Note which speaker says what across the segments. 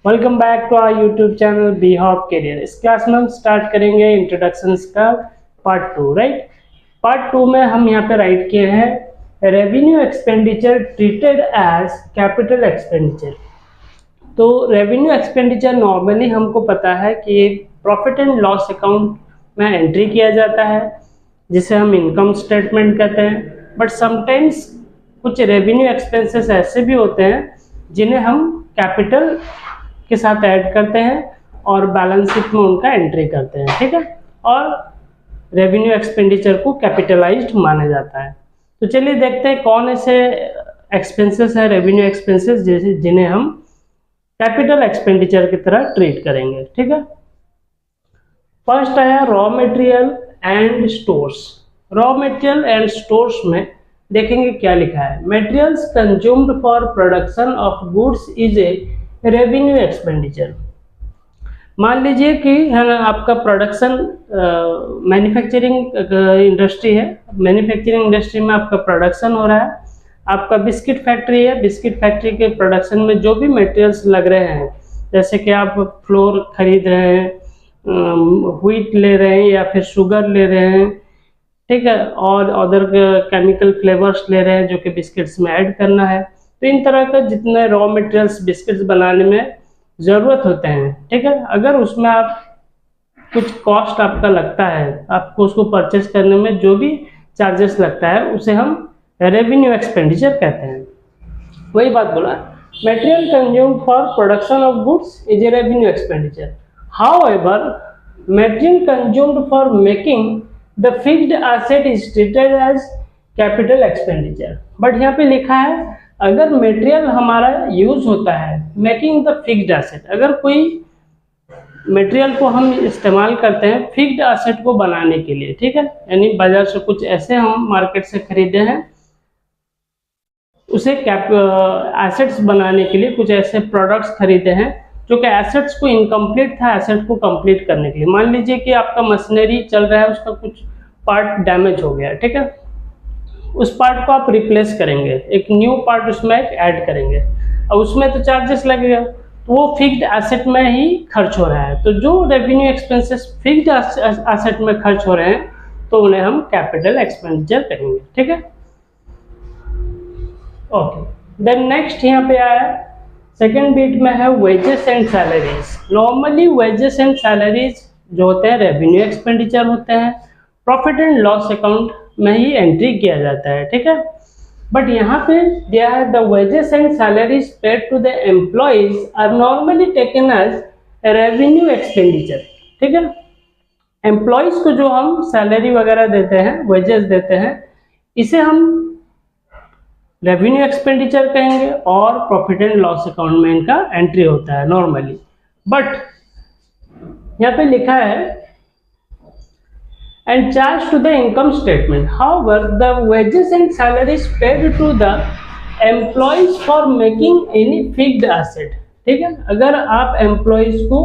Speaker 1: Welcome back to our YouTube channel be hop career. इस class में हम start करेंगे इंट्रोडक्शंस का पार्ट 2। राइट, पार्ट 2 में हम यहाँ पे राइट किए हैं revenue expenditure treated as capital expenditure. तो रेवेन्यू एक्सपेंडिचर नॉर्मली हमको पता है कि प्रॉफिट एंड लॉस अकाउंट में एंट्री किया जाता है, जिसे हम इनकम स्टेटमेंट कहते हैं। बट समटाइम्स कुछ रेवेन्यू एक्सपेंसेस ऐसे भी होते हैं जिन्हें हम कैपिटल के साथ ऐड करते हैं और बैलेंस शीट में उनका एंट्री करते हैं। ठीक है, और रेवेन्यू एक्सपेंडिचर को कैपिटलाइज्ड माना जाता है। तो चलिए देखते हैं कौन ऐसे एक्सपेंसेस है रेवेन्यू एक्सपेंसेस जिन्हें हम कैपिटल एक्सपेंडिचर की तरह ट्रीट करेंगे। ठीक है, फर्स्ट आया raw material and stores. Raw material and stores में देखेंगे क्या लिखा है। Materials consumed for production of goods is a revenue expenditure. मान लीजिए कि है ना, आपका प्रोडक्शन मैन्युफैक्चरिंग इंडस्ट्री है। मैन्युफैक्चरिंग इंडस्ट्री में आपका प्रोडक्शन हो रहा है, आपका बिस्किट फैक्ट्री है। बिस्किट फैक्ट्री के प्रोडक्शन में जो भी मटेरियल्स लग रहे हैं, जैसे कि आप फ्लोर खरीद रहे हैं, व्हीट ले रहे हैं या फिर शुगर ले रहे हैं, ठीक है, और अदर केमिकल फ्लेवर्स ले रहे हैं जो कि बिस्किट्स में ऐड करना है। तो इन तरह का जितने रॉ मटेरियल्स बिस्किट्स बनाने में ज़रूरत होते हैं, ठीक है, अगर उसमें आप कुछ कॉस्ट आपका लगता है, आपको उसको परचेस करने में जो भी चार्जेस लगता है, उसे हम रेवेन्यू एक्सपेंडिचर कहते हैं। वही बात बोला, material consumed for production of goods is a revenue expenditure. However material consumed for making the fixed asset is treated as capital expenditure. But यहाँ पे लिखा है अगर मटेरियल हमारा यूज होता है मेकिंग द फिक्स्ड एसेट, अगर कोई मटेरियल को हम इस्तेमाल करते हैं फिक्स्ड एसेट को बनाने के लिए, ठीक है, यानी बाजार से कुछ ऐसे हम मार्केट से खरीदे हैं, उसे एसेट्स बनाने के लिए कुछ ऐसे प्रोडक्ट्स खरीदे हैं जो कि एसेट्स को इनकम्प्लीट था, एसेट को कंप्लीट करने के लिए। मान लीजिए कि आपका मशीनरी चल रहा है, उसका कुछ पार्ट डैमेज हो गया, ठीक है, उस पार्ट को आप रिप्लेस करेंगे, एक न्यू पार्ट उसमें ऐड करेंगे, और उसमें तो चार्जेस लगेगा, तो वो फिक्स्ड एसेट में ही खर्च हो रहा है। तो जो रेवेन्यू एक्सपेंसेस फिक्स्ड एसेट में खर्च हो रहे हैं तो उन्हें हम कैपिटल एक्सपेंडिचर कहेंगे। ठीक है, ओके। देन नेक्स्ट यहाँ पे आया सेकेंड बीट में है wages and salaries. Normally wages and salaries जो होते हैं रेवेन्यू एक्सपेंडिचर होते हैं, प्रॉफिट एंड लॉस अकाउंट में ही एंट्री किया जाता है। ठीक है, बट यहाँ पे दिया है the wages and salaries paid to the employees are normally taken as revenue expenditure. ठीक है, एम्प्लॉइज को जो हम सैलरी वगैरह देते हैं, वेजेस देते हैं, इसे हम रेवेन्यू एक्सपेंडिचर कहेंगे और प्रॉफिट एंड लॉस अकाउंट में इनका एंट्री होता है नॉर्मली। बट यहाँ पे लिखा है and charged to the income statement. However, the wages and salaries paid to the employees for making any fixed asset. ठीक है, अगर आप एम्प्लॉयज को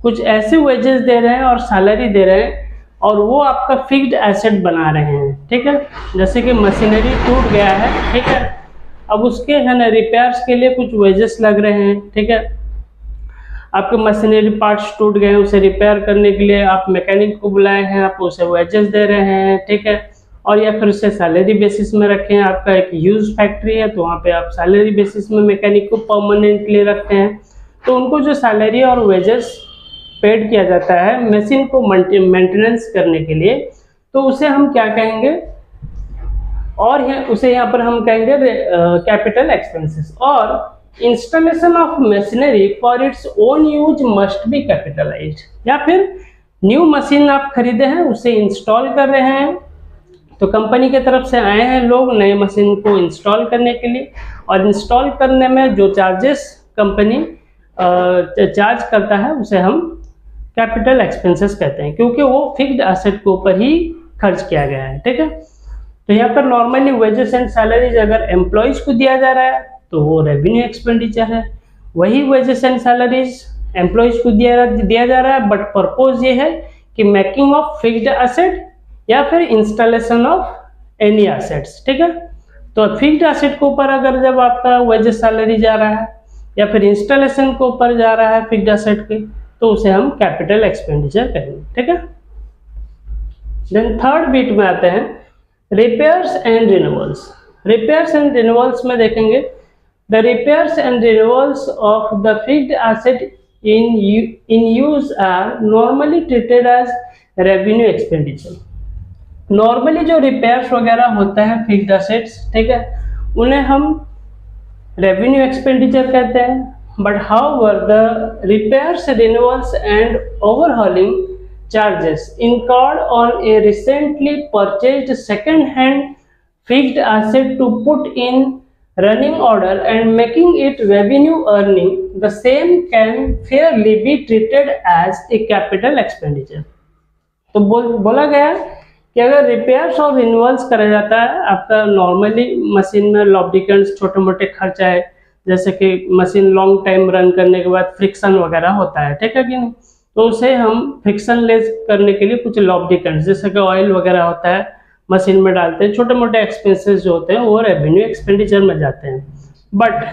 Speaker 1: कुछ ऐसे वेजेस दे रहे हैं और सैलरी दे रहे हैं और वो आपका फिक्स्ड एसेट बना रहे हैं, ठीक है, जैसे कि मशीनरी टूट गया है, ठीक है, अब उसके है ना रिपेयर्स के लिए कुछ वेजेस लग रहे हैं, ठीक है, आपके मशीनरी पार्ट्स टूट गए हैं, उसे रिपेयर करने के लिए आप मैकेनिक को बुलाए हैं, आप उसे वेजेस दे रहे हैं, ठीक है, और या फिर उसे सैलरी बेसिस में रखे हैं। आपका एक यूज फैक्ट्री है तो वहाँ पे आप सैलरी बेसिस में मैकेनिक को परमानेंटली रखते हैं, तो उनको जो सैलरी और वेजेस पेड किया जाता है मशीन को मेंटेनेंस करने के लिए, तो उसे हम क्या कहेंगे, और उसे यहाँ पर हम कहेंगे कैपिटल एक्सपेंसेस। और installation of machinery for its own use must be capitalised. या फिर न्यू मशीन आप खरीदे हैं, उसे इंस्टॉल कर रहे हैं, तो कंपनी के तरफ से आए हैं लोग नए मशीन को इंस्टॉल करने के लिए, और इंस्टॉल करने में जो चार्जेस कंपनी चार्ज करता है उसे हम कैपिटल एक्सपेंसेस कहते हैं, क्योंकि वो फिक्स्ड एसेट के ऊपर ही खर्च किया गया है। ठीक है, तो यहाँ पर नॉर्मली वेजेस एंड सैलरीज अगर एम्प्लॉयज को दिया जा रहा है तो वो रेवेन्यू एक्सपेंडिचर है, वही वेजेस एंड सैलरीज एम्प्लॉयज को दिया जा रहा है, बट पर्पज ये है कि मेकिंग ऑफ फिक्स्ड एसेट या फिर इंस्टॉलेशन ऑफ एनी एसेट्स। ठीक है, तो फिक्स्ड एसेट के ऊपर अगर जब आपका वेजेस सैलरी जा रहा है या फिर इंस्टॉलेशन के ऊपर जा रहा है फिक्स्ड एसेट के, तो उसे हम कैपिटल एक्सपेंडिचर कहेंगे, ठीक है। देन थर्ड बीट में आते हैं repairs and renewals. Repairs and renewals में देखेंगे the repairs and renewals of the fixed asset in use are normally treated as revenue expenditure। Normally जो रिपेयर्स वगैरह होता है फिक्स्ड एसेट्स, ठीक है, उन्हें हम रेवेन्यू एक्सपेंडिचर कहते हैं। But however the repairs, renewals and overhauling charges incurred on a recently purchased second hand fixed asset to put in running order and making it revenue earning, the same can fairly be treated as a capital expenditure। तो बोला गया कि अगर repairs और renewals करा जाता है आपका नॉर्मली मशीन में लॉब्रिकेंट्स, छोटे मोटे खर्चा है, जैसे कि मशीन लॉन्ग टाइम रन करने के बाद फ्रिक्शन वगैरह होता है, ठीक है कि नहीं, तो उसे हम फ्रिक्शन लेस करने के लिए कुछ लॉब्रिकेंट्स जैसे कि ऑयल वगैरह होता है मशीन में डालते हैं। छोटे मोटे एक्सपेंसेस जो होते हैं वो रेवेन्यू एक्सपेंडिचर में जाते हैं। बट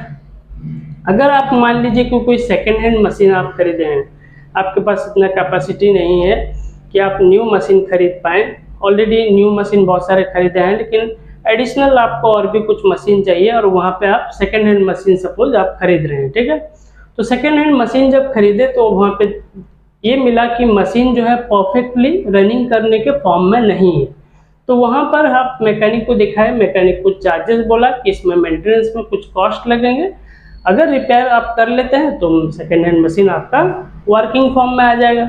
Speaker 1: अगर आप मान लीजिए कि कोई सेकेंड हैंड मशीन आप खरीदे हैं, आपके पास इतना कैपेसिटी नहीं है कि आप न्यू मशीन खरीद पाएँ, ऑलरेडी न्यू मशीन बहुत सारे खरीदे हैं, लेकिन एडिशनल आपको और भी कुछ मशीन चाहिए और वहाँ पे आप सेकेंड हैंड मशीन सपोज आप खरीद रहे हैं, ठीक है। तो सेकेंड हैंड मशीन जब खरीदे तो वहाँ पे ये मिला कि मशीन जो है परफेक्टली रनिंग करने के फॉर्म में नहीं है, तो वहाँ पर आप मैकेनिक को दिखाए, मैकेनिक कुछ चार्जेस बोला कि इसमें मेंटेनेंस में कुछ कॉस्ट लगेंगे, अगर रिपेयर आप कर लेते हैं तो सेकेंड हैंड मशीन आपका वर्किंग फॉर्म में आ जाएगा।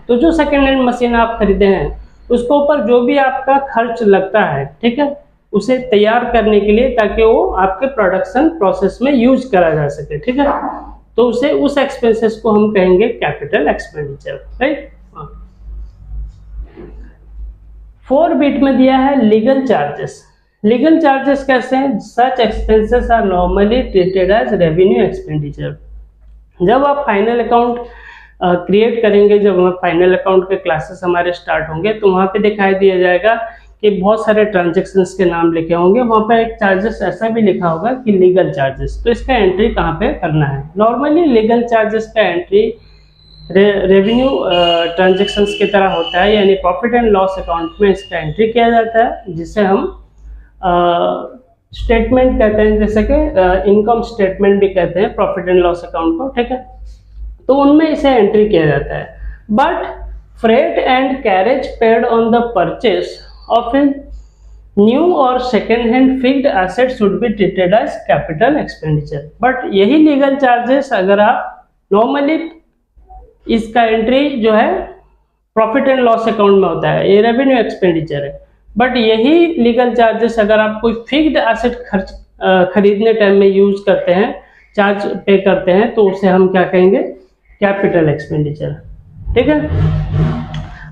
Speaker 1: तो जो सेकेंड हैंड मशीन आप खरीदे हैं उसके ऊपर जो भी आपका खर्च लगता है, ठीक है, उसे तैयार करने के लिए ताकि वो आपके प्रोडक्शन प्रोसेस में यूज करा जा सके, ठीक है, तो उसे उस एक्सपेंसेस को हम कहेंगे कैपिटल एक्सपेंडिचर, राइट। 4 बीट में दिया है लीगल चार्जेस। लीगल चार्जेस कैसे हैं? Such expenses are normally treated as revenue expenditure. जब आप फाइनल अकाउंट क्रिएट करेंगे, जब फाइनल अकाउंट के क्लासेस हमारे स्टार्ट होंगे तो वहाँ पे दिखाई दिया जाएगा कि बहुत सारे ट्रांजेक्शन्स के नाम लिखे होंगे, वहाँ पे एक चार्जेस ऐसा भी लिखा होगा कि लीगल चार्जेस। तो इसका एंट्री कहाँ पे करना है? नॉर्मली लीगल चार्जेस का एंट्री रेवेन्यू ट्रांजेक्शन्स की तरह होता है, यानी प्रॉफिट एंड लॉस अकाउंट में इसका एंट्री किया जाता है, जिसे हम स्टेटमेंट कहते हैं, जैसे कि इनकम स्टेटमेंट भी कहते हैं प्रॉफिट एंड लॉस अकाउंट को, ठीक है। तो उनमें इसे एंट्री किया जाता है। But freight and carriage paid on the purchase of a new or second hand fixed asset should be treated as capital expenditure. But यही लीगल चार्जेस अगर आप नॉर्मली इसका एंट्री जो है प्रॉफिट एंड लॉस अकाउंट में होता है, ये रेवेन्यू एक्सपेंडिचर है, बट यही लीगल चार्जेस अगर आप कोई फिक्स्ड एसेट खरीदने टाइम में यूज करते हैं, चार्ज पे करते हैं, तो उसे हम क्या कहेंगे? कैपिटल एक्सपेंडिचर, ठीक है।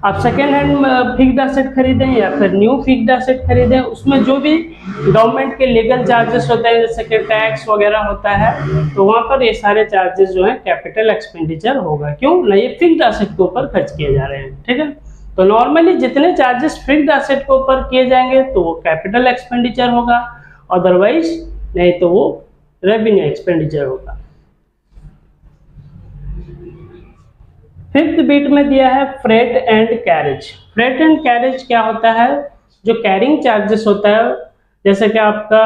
Speaker 1: आप सेकेंड हैंड फिक्स्ड एसेट खरीदें या फिर न्यू फिक्स्ड एसेट खरीदें, उसमें जो भी गवर्नमेंट के लीगल चार्जेस होते हैं जैसे कि टैक्स वगैरह होता है, तो वहाँ पर ये सारे चार्जेस जो है कैपिटल एक्सपेंडिचर होगा। क्यों ना? ये फिक्स्ड एसेट के ऊपर खर्च किए जा रहे हैं, ठीक है। तो नॉर्मली जितने चार्जेस फिक्स्ड एसेट के ऊपर किए जाएंगे तो वो कैपिटल एक्सपेंडिचर होगा, अदरवाइज नहीं तो वो रेवेन्यू एक्सपेंडिचर होगा। फिफ्थ बीट में दिया है freight and carriage. Freight and carriage क्या होता है? जो कैरिंग चार्जेस होता है, जैसे कि आपका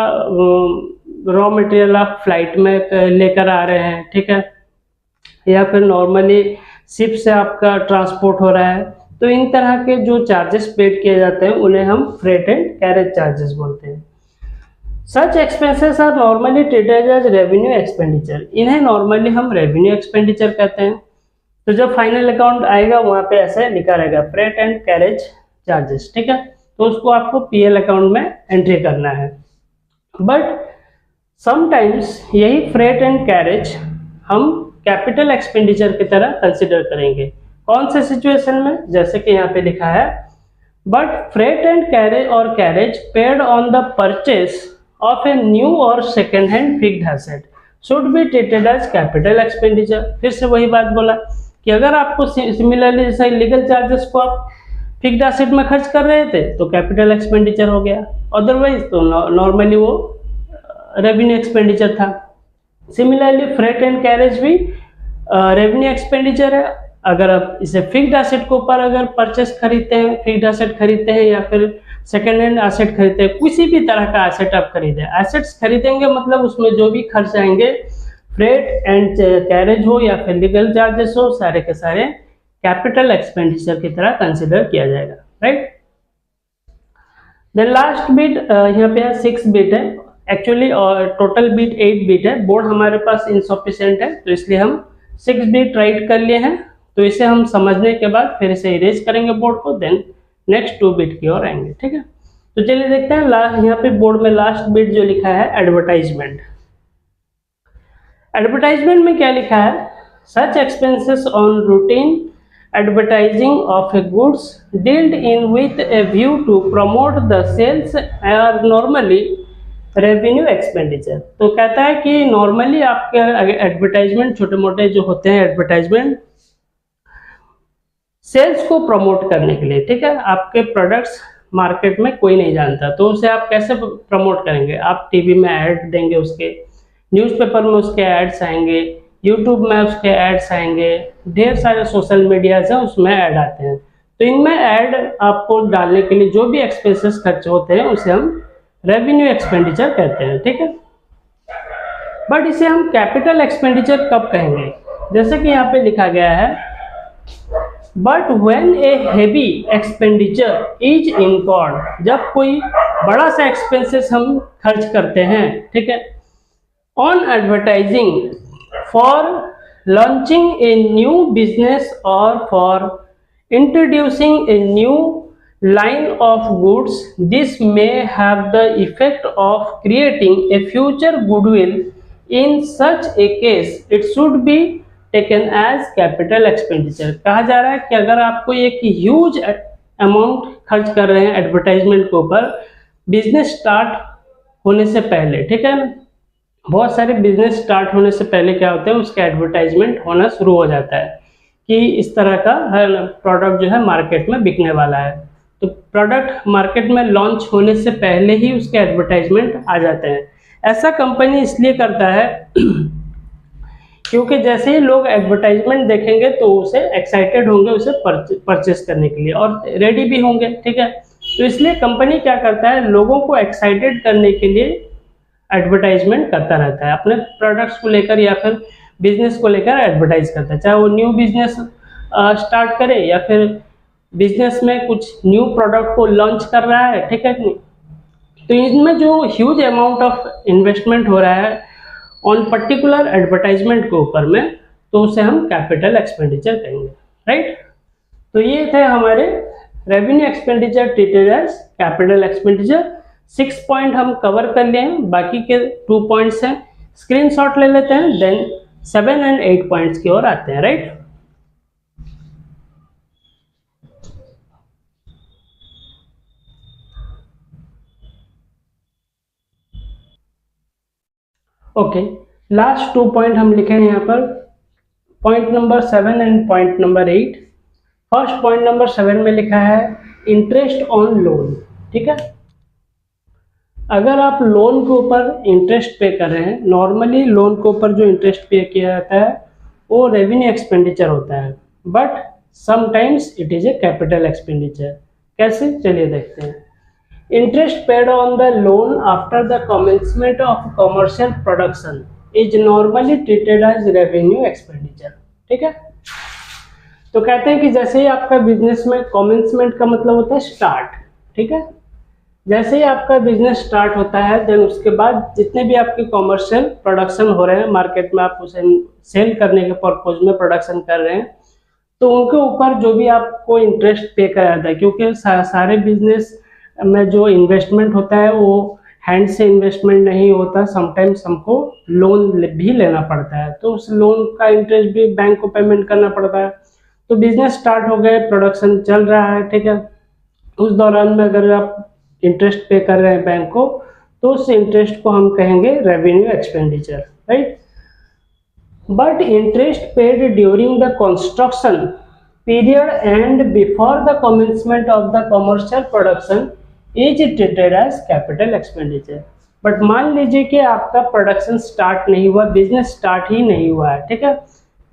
Speaker 1: रॉ मटेरियल आप फ्लाइट में लेकर आ रहे हैं, ठीक है, या फिर नॉर्मली शिप से आपका ट्रांसपोर्ट हो रहा है, तो इन तरह के जो चार्जेस पेड किए जाते हैं उन्हें हम फ्रेट एंड कैरेज चार्जेस बोलते हैं। Such expenses are normally treated as revenue expenditure. इन्हें नॉर्मली हम रेवेन्यू एक्सपेंडिचर कहते हैं। तो जब फाइनल अकाउंट आएगा वहाँ पे ऐसे लिखा रहेगा फ्रेट एंड कैरेज चार्जेस, ठीक है, तो उसको आपको पीएल अकाउंट में एंट्री करना है। बट समटाइम्स यही फ्रेट एंड कैरेज हम कैपिटल एक्सपेंडिचर की तरह कंसिडर करेंगे। कौन से सिचुएशन में? जैसे कि यहाँ पे लिखा है, but freight and carriage or carriage paid on the purchase of a new or second hand fixed asset should be treated as capital expenditure. फिर से वही बात बोला कि अगर आपको सिमिलरली जैसे लीगल चार्जेस को आप फिक्स्ड एसेट में खर्च कर रहे थे तो कैपिटल एक्सपेंडिचर हो गया, अदरवाइज तो नॉर्मली वो रेवेन्यू एक्सपेंडिचर था। सिमिलरली फ्रेट एंड कैरेज भी रेवेन्यू एक्सपेंडिचर है। अगर आप इसे फिक्स्ड एसेट के ऊपर अगर परचेस खरीदते हैं, फिक्स्ड एसेट खरीदते हैं या फिर सेकेंड हैंड एसेट खरीदते हैं, किसी भी तरह का एसेट आप खरीदें, एसेट्स खरीदेंगे मतलब उसमें जो भी खर्च आएंगे, फ्रेट एंड कैरेज हो या फिर लीगल चार्जेस हो, सारे के सारे कैपिटल एक्सपेंडिचर की तरह कंसिडर किया जाएगा, राइट। देन लास्ट बिट यहाँ पे है 6 बिट है एक्चुअली, और टोटल बिट 8 बिट है। बोर्ड हमारे पास इनसफिशिएंट है तो इसलिए हम 6 बिट राइट कर लिए हैं। तो इसे हम समझने के बाद फिर इसे इरेज करेंगे बोर्ड को, देन नेक्स्ट 2 बिट की ओर आएंगे, ठीक है। तो चलिए देखते हैं यहाँ पे बोर्ड में लास्ट बिट जो लिखा है एडवर्टाइजमेंट। एडवर्टाइजमेंट में क्या लिखा है, such expenses on routine advertising of a goods dealt in with a view to promote the sales are normally revenue expenditure। तो कहता है कि नॉर्मली आपके एडवर्टाइजमेंट, छोटे मोटे जो होते हैं एडवर्टाइजमेंट सेल्स को प्रमोट करने के लिए, ठीक है। आपके प्रोडक्ट्स मार्केट में कोई नहीं जानता तो उसे आप कैसे प्रमोट करेंगे, आप टीवी में ऐड देंगे, उसके न्यूज़पेपर में उसके एड्स आएंगे, यूट्यूब में उसके एड्स आएंगे, ढेर सारे सोशल मीडियाज हैं उसमें ऐड आते हैं। तो इनमें ऐड आपको डालने के लिए जो भी एक्सपेंसेस खर्च होते हैं उसे हम रेवेन्यू एक्सपेंडिचर कहते हैं, ठीक है। बट इसे हम कैपिटल एक्सपेंडिचर कब कहेंगे, जैसे कि यहाँ पे लिखा गया है, but when a heavy expenditure is incurred, जब कोई बड़ा सा एक्सपेंसेस हम खर्च करते हैं, ठीक है, on advertising for launching a new business or for introducing a new line of goods, this may have the effect of creating a future goodwill. In such a case it should be taken as capital expenditure। कहा जा रहा है कि अगर आप कोई एक huge amount खर्च कर रहे हैं एडवर्टाइजमेंट के ऊपर बिजनेस स्टार्ट होने से पहले, ठीक है, बहुत सारे बिजनेस स्टार्ट होने से पहले क्या होता है, उसका एडवर्टाइजमेंट होना शुरू हो जाता है कि इस तरह का प्रोडक्ट जो है मार्केट में बिकने वाला है। तो प्रोडक्ट मार्केट में लॉन्च होने से पहले ही उसके एडवर्टाइजमेंट आ जाते हैं। ऐसा कंपनी इसलिए करता है क्योंकि जैसे ही लोग एडवर्टाइजमेंट देखेंगे तो उसे एक्साइटेड होंगे उसे परचेस करने के लिए और रेडी भी होंगे, ठीक है। तो इसलिए कंपनी क्या करता है, लोगों को एक्साइटेड करने के लिए एडवर्टाइजमेंट करता रहता है, अपने प्रोडक्ट्स को लेकर या फिर बिजनेस को लेकर एडवर्टाइज करता है, चाहे वो न्यू बिजनेस स्टार्ट करे या फिर बिजनेस में कुछ न्यू प्रोडक्ट को लॉन्च कर रहा है, ठीक है कि नहीं। तो इनमें जो ह्यूज अमाउंट ऑफ इन्वेस्टमेंट हो रहा है ऑन पर्टिकुलर एडवर्टाइजमेंट के ऊपर में, तो उसे हम कैपिटल एक्सपेंडिचर कहेंगे, राइट। तो ये थे हमारे revenue expenditure treated as capital expenditure. 6 point हम कवर कर लिए हैं, बाकी के 2 पॉइंट्स हैं, स्क्रीनशॉट ले लेते हैं, देन 7 एंड 8 पॉइंट्स की ओर आते हैं, राइट। ओके, लास्ट 2 पॉइंट हम लिखे हैं यहाँ पर, point number 7 and point number 8। First point number 7 में लिखा है इंटरेस्ट ऑन लोन, ठीक है। अगर आप लोन के ऊपर इंटरेस्ट पे कर रहे हैं, नॉर्मली लोन के ऊपर जो इंटरेस्ट पे किया जाता है वो रेवेन्यू एक्सपेंडिचर होता है, but sometimes it is a capital expenditure. कैसे, चलिए देखते हैं। Interest paid on the loan after the commencement of commercial production is normally treated as revenue expenditure, ठीक है। तो कहते हैं कि जैसे ही आपका बिजनेस में कमेंसमेंट का मतलब होता है स्टार्ट, ठीक है, जैसे ही आपका बिजनेस स्टार्ट होता है देन उसके बाद जितने भी आपके कमर्शियल प्रोडक्शन हो रहे हैं मार्केट में, आप उसे सेल करने के पर्पज में प्रोडक्शन कर रहे हैं, तो उनके ऊपर जो भी आपको इंटरेस्ट पे करा जाता है, क्योंकि सारे बिजनेस में जो इन्वेस्टमेंट होता है वो हैंड से इन्वेस्टमेंट नहीं होता, समटाइम्स हमको लोन भी लेना पड़ता है, तो उस लोन का इंटरेस्ट भी बैंक को पेमेंट करना पड़ता है। तो बिजनेस स्टार्ट हो गए, प्रोडक्शन चल रहा है, ठीक है, उस दौरान में अगर आप इंटरेस्ट पे कर रहे हैं बैंक को, तो उस इंटरेस्ट को हम कहेंगे revenue expenditure, right. But interest paid during the construction period and before the commencement of the commercial production is treated as capital expenditure. But मान लीजिए कि आपका प्रोडक्शन स्टार्ट नहीं हुआ, बिजनेस स्टार्ट ही नहीं हुआ है, ठीक है।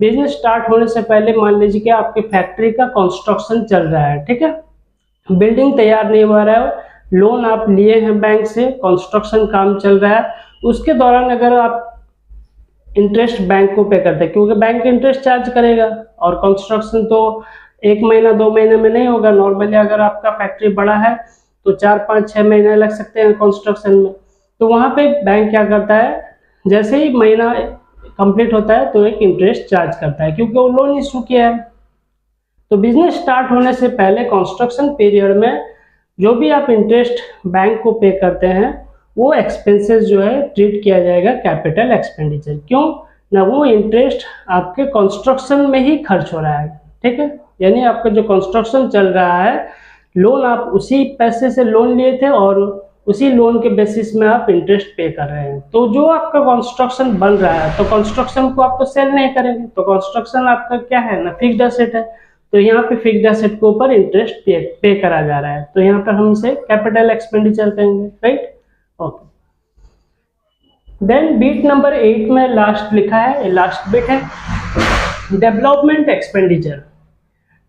Speaker 1: बिजनेस स्टार्ट होने से पहले मान लीजिए कि आपकी फैक्ट्री का कंस्ट्रक्शन चल रहा है, ठीक है, बिल्डिंग तैयार नहीं हुआ रहा है, लोन आप लिए हैं बैंक से, कंस्ट्रक्शन काम चल रहा है, उसके दौरान अगर आप इंटरेस्ट बैंक को पे करते हैं, क्योंकि बैंक इंटरेस्ट चार्ज करेगा, और कंस्ट्रक्शन तो 1 महीना 2 महीने में नहीं होगा। नॉर्मली अगर आपका फैक्ट्री बड़ा है तो 4 5 6 महीने लग सकते हैं कंस्ट्रक्शन में। तो वहाँ पे बैंक क्या करता है, जैसे ही महीना कंप्लीट होता है तो एक इंटरेस्ट चार्ज करता है, क्योंकि वो लोन इशू किया है। तो बिजनेस स्टार्ट होने से पहले कंस्ट्रक्शन पीरियड में जो भी आप इंटरेस्ट बैंक को पे करते हैं वो एक्सपेंसेस जो है ट्रीट किया जाएगा कैपिटल एक्सपेंडिचर। क्यों ना, वो इंटरेस्ट आपके कंस्ट्रक्शन में ही खर्च हो रहा है, ठीक है। यानी आपका जो कंस्ट्रक्शन चल रहा है, लोन आप उसी पैसे से लोन लिए थे और उसी लोन के बेसिस में आप इंटरेस्ट पे कर रहे हैं। तो जो आपका कंस्ट्रक्शन बन रहा है, तो कंस्ट्रक्शन को आप तो सेल नहीं करेंगे, तो कंस्ट्रक्शन आपका क्या है ना, फिक्स्ड एसेट है। तो यहाँ पे फिक्स्ड एसेट के ऊपर इंटरेस्ट पे करा जा रहा है, तो यहाँ पर हम इसे कैपिटल एक्सपेंडिचर कहेंगे, right. Okay, then bit number 8 में लास्ट लिखा है, लास्ट बिट है डेवलपमेंट एक्सपेंडिचर।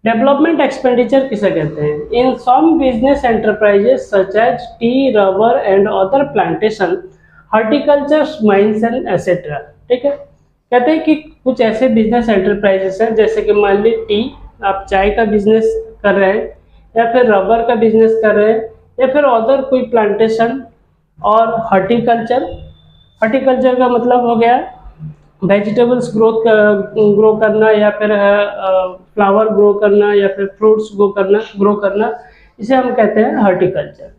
Speaker 1: डेवलपमेंट एक्सपेंडिचर किसे कहते हैं? In some business enterprises such as tea, rubber and other plantation, horticulture, mines and etcetera, ठीक है। कहते हैं कि कुछ ऐसे बिजनेस एंटरप्राइजेस हैं, जैसे कि मान ली टी, आप चाय का बिजनेस कर रहे हैं, या फिर रबर का बिजनेस कर रहे हैं, या फिर अदर कोई प्लांटेशन, और हॉर्टिकल्चर। हॉर्टिकल्चर का मतलब हो गया वेजिटेबल्स ग्रो करना, या फिर फ्लावर ग्रो करना, या फिर फ्रूट्स ग्रो करना, इसे हम कहते हैं हॉर्टिकल्चर।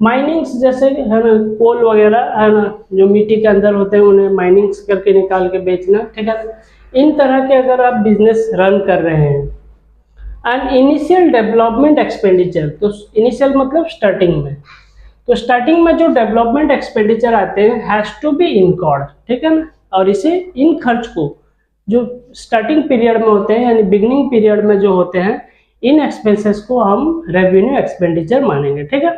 Speaker 1: माइनिंग्स जैसे है ना, कोल वगैरह है ना, जो मिट्टी के अंदर होते हैं उन्हें माइनिंग्स करके निकाल के बेचना, ठीक है। इन तरह के अगर आप बिजनेस रन कर रहे हैं। एंड इनिशियल डेवलपमेंट एक्सपेंडिचर, तो इनिशियल मतलब स्टार्टिंग में, तो स्टार्टिंग में जो डेवलपमेंट एक्सपेंडिचर आते हैं हैज टू बी इनकॉर्ड, ठीक है ना। और इसे इन खर्च को जो स्टार्टिंग पीरियड में होते हैं, यानी बिगनिंग पीरियड में जो होते हैं, इन एक्सपेंसेस को हम रेवेन्यू एक्सपेंडिचर मानेंगे, ठीक है।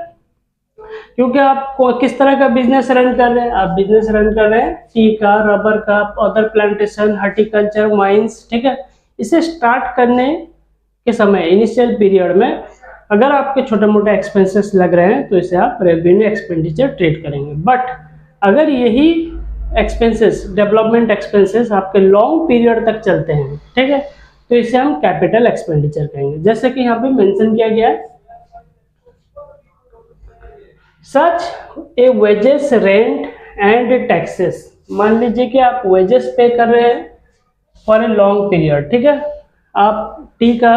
Speaker 1: क्योंकि आप किस तरह का बिजनेस रन कर रहे हैं, आप बिजनेस रन कर रहे हैं टी का, रबर का, अदर प्लांटेशन, हॉर्टिकल्चर, माइंस, ठीक है। इसे स्टार्ट करने के समय इनिशियल पीरियड में अगर आपके छोटे मोटे एक्सपेंसेस लग रहे हैं तो इसे आप रेवेन्यू एक्सपेंडिचर ट्रीट करेंगे। बट अगर यही एक्सपेंसेस, डेवलपमेंट एक्सपेंसेस आपके लॉन्ग पीरियड तक चलते हैं, ठीक है, तो इसे हम कैपिटल एक्सपेंडिचर कहेंगे। जैसे कि यहाँ पे मेंशन किया गया है, सच ए वेजेस, रेंट एंड टैक्सेस। मान लीजिए कि आप वेजेस पे कर रहे हैं फॉर ए लॉन्ग पीरियड, ठीक है। आप टी का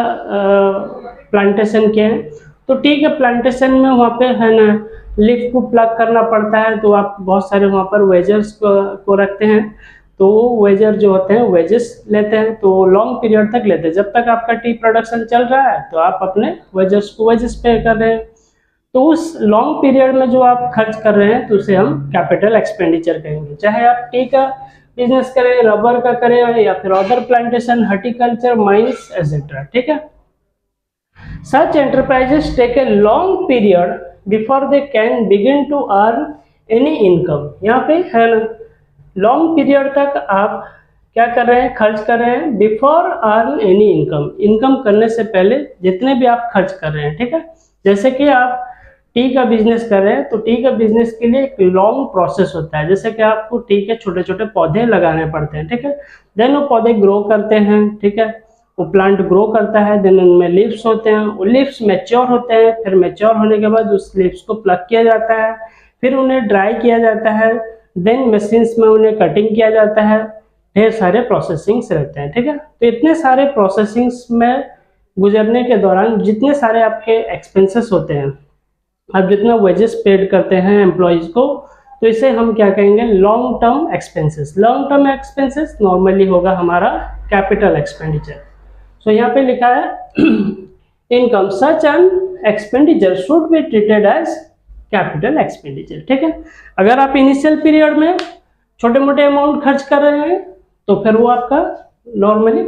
Speaker 1: प्लांटेशन किए हैं, तो टी के प्लांटेशन में वहाँ पे है ना लीफ को प्लग करना पड़ता है, तो आप बहुत सारे वहाँ पर वेजर्स को रखते हैं, तो वेजर जो होते हैं वेजेस लेते हैं, तो लॉन्ग पीरियड तक लेते हैं। जब तक आपका टी प्रोडक्शन चल रहा है तो आप अपने वेजर्स को वेजेस पे कर रहे हैं, तो उस लॉन्ग पीरियड में जो आप खर्च कर रहे हैं तो उसे हम कैपिटल एक्सपेंडिचर कहेंगे। चाहे आप टी का बिजनेस करें, रबर का करें, या फिर other plantation, horticulture, mines etcetera, ठीक है। Such enterprises take a long period before they can begin to earn any income। यहाँ पे है ना, लॉन्ग पीरियड तक आप क्या कर रहे हैं, खर्च कर रहे हैं, before earn any income, income करने से पहले जितने भी आप खर्च कर रहे हैं, ठीक है। जैसे कि आप टी का बिजनेस कर रहे हैं, तो टी का बिजनेस के लिए एक लॉन्ग प्रोसेस होता है, जैसे कि आपको टी के छोटे छोटे पौधे लगाने पड़ते हैं, ठीक है। देन वो पौधे ग्रो करते हैं, ठीक है, वो प्लांट ग्रो करता है, देन उनमें लीव्स होते हैं, वो लीव्स मैच्योर होते हैं, फिर मैच्योर होने के बाद उस लीव्स को प्लग किया जाता है, फिर उन्हें ड्राई किया जाता है, देन मशीन्स में उन्हें कटिंग किया जाता है, ढेर सारे प्रोसेसिंग्स रहते हैं, ठीक है। तो इतने सारे प्रोसेसिंग्स में गुजरने के दौरान जितने सारे आपके एक्सपेंसेस होते हैं, आप जितना वेजेस पेड करते हैं एम्प्लॉयज़ को, तो इसे हम क्या कहेंगे, long term expenses. Long term expenses normally होगा हमारा कैपिटल एक्सपेंडिचर। सो यहाँ पे लिखा है income such an expenditure should be treated as capital expenditure, ठीक है। अगर आप इनिशियल पीरियड में छोटे मोटे अमाउंट खर्च कर रहे हैं तो फिर वो आपका नॉर्मली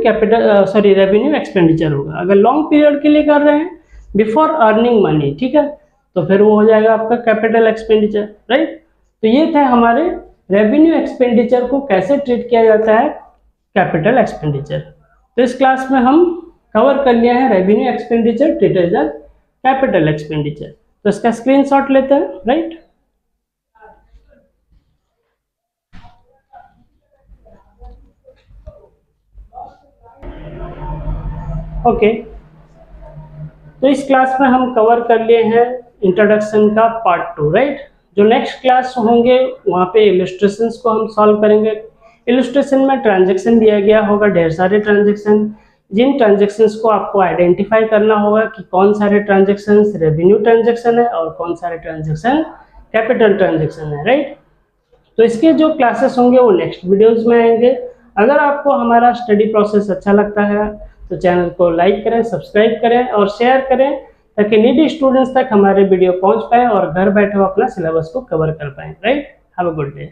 Speaker 1: रेवेन्यू एक्सपेंडिचर होगा। अगर लॉन्ग पीरियड के लिए कर रहे हैं बिफोर अर्निंग मनी, ठीक है, तो फिर वो हो जाएगा आपका कैपिटल एक्सपेंडिचर, राइट। तो ये थे हमारे रेवेन्यू एक्सपेंडिचर को कैसे ट्रीट किया जाता है कैपिटल एक्सपेंडिचर। तो इस क्लास में हम कवर कर लिया है revenue expenditure treated as capital expenditure. तो इसका स्क्रीनशॉट लेते हैं, राइट। ओके, तो इस क्लास में हम कवर कर लिए हैं इंट्रोडक्शन का पार्ट 2, राइट। जो नेक्स्ट क्लास होंगे वहाँ पे इलस्ट्रेशंस को हम सॉल्व करेंगे। इलस्ट्रेशन में ट्रांजैक्शन दिया गया होगा, ढेर सारे ट्रांजैक्शन, जिन ट्रांजैक्शंस को आपको आइडेंटिफाई करना होगा कि कौन सारे ट्रांजैक्शंस रेवेन्यू ट्रांजैक्शन है और कौन सारे ट्रांजैक्शन कैपिटल ट्रांजैक्शन है, राइट। तो इसके जो क्लासेस होंगे वो नेक्स्ट वीडियोस में आएंगे। अगर आपको हमारा स्टडी प्रोसेस अच्छा लगता है तो चैनल को लाइक करें, सब्सक्राइब करें और शेयर करें ताकि नीडी स्टूडेंट्स तक हमारे वीडियो पहुंच पाए और घर बैठे अपना सिलेबस को कवर कर पाए, right. Have a good day.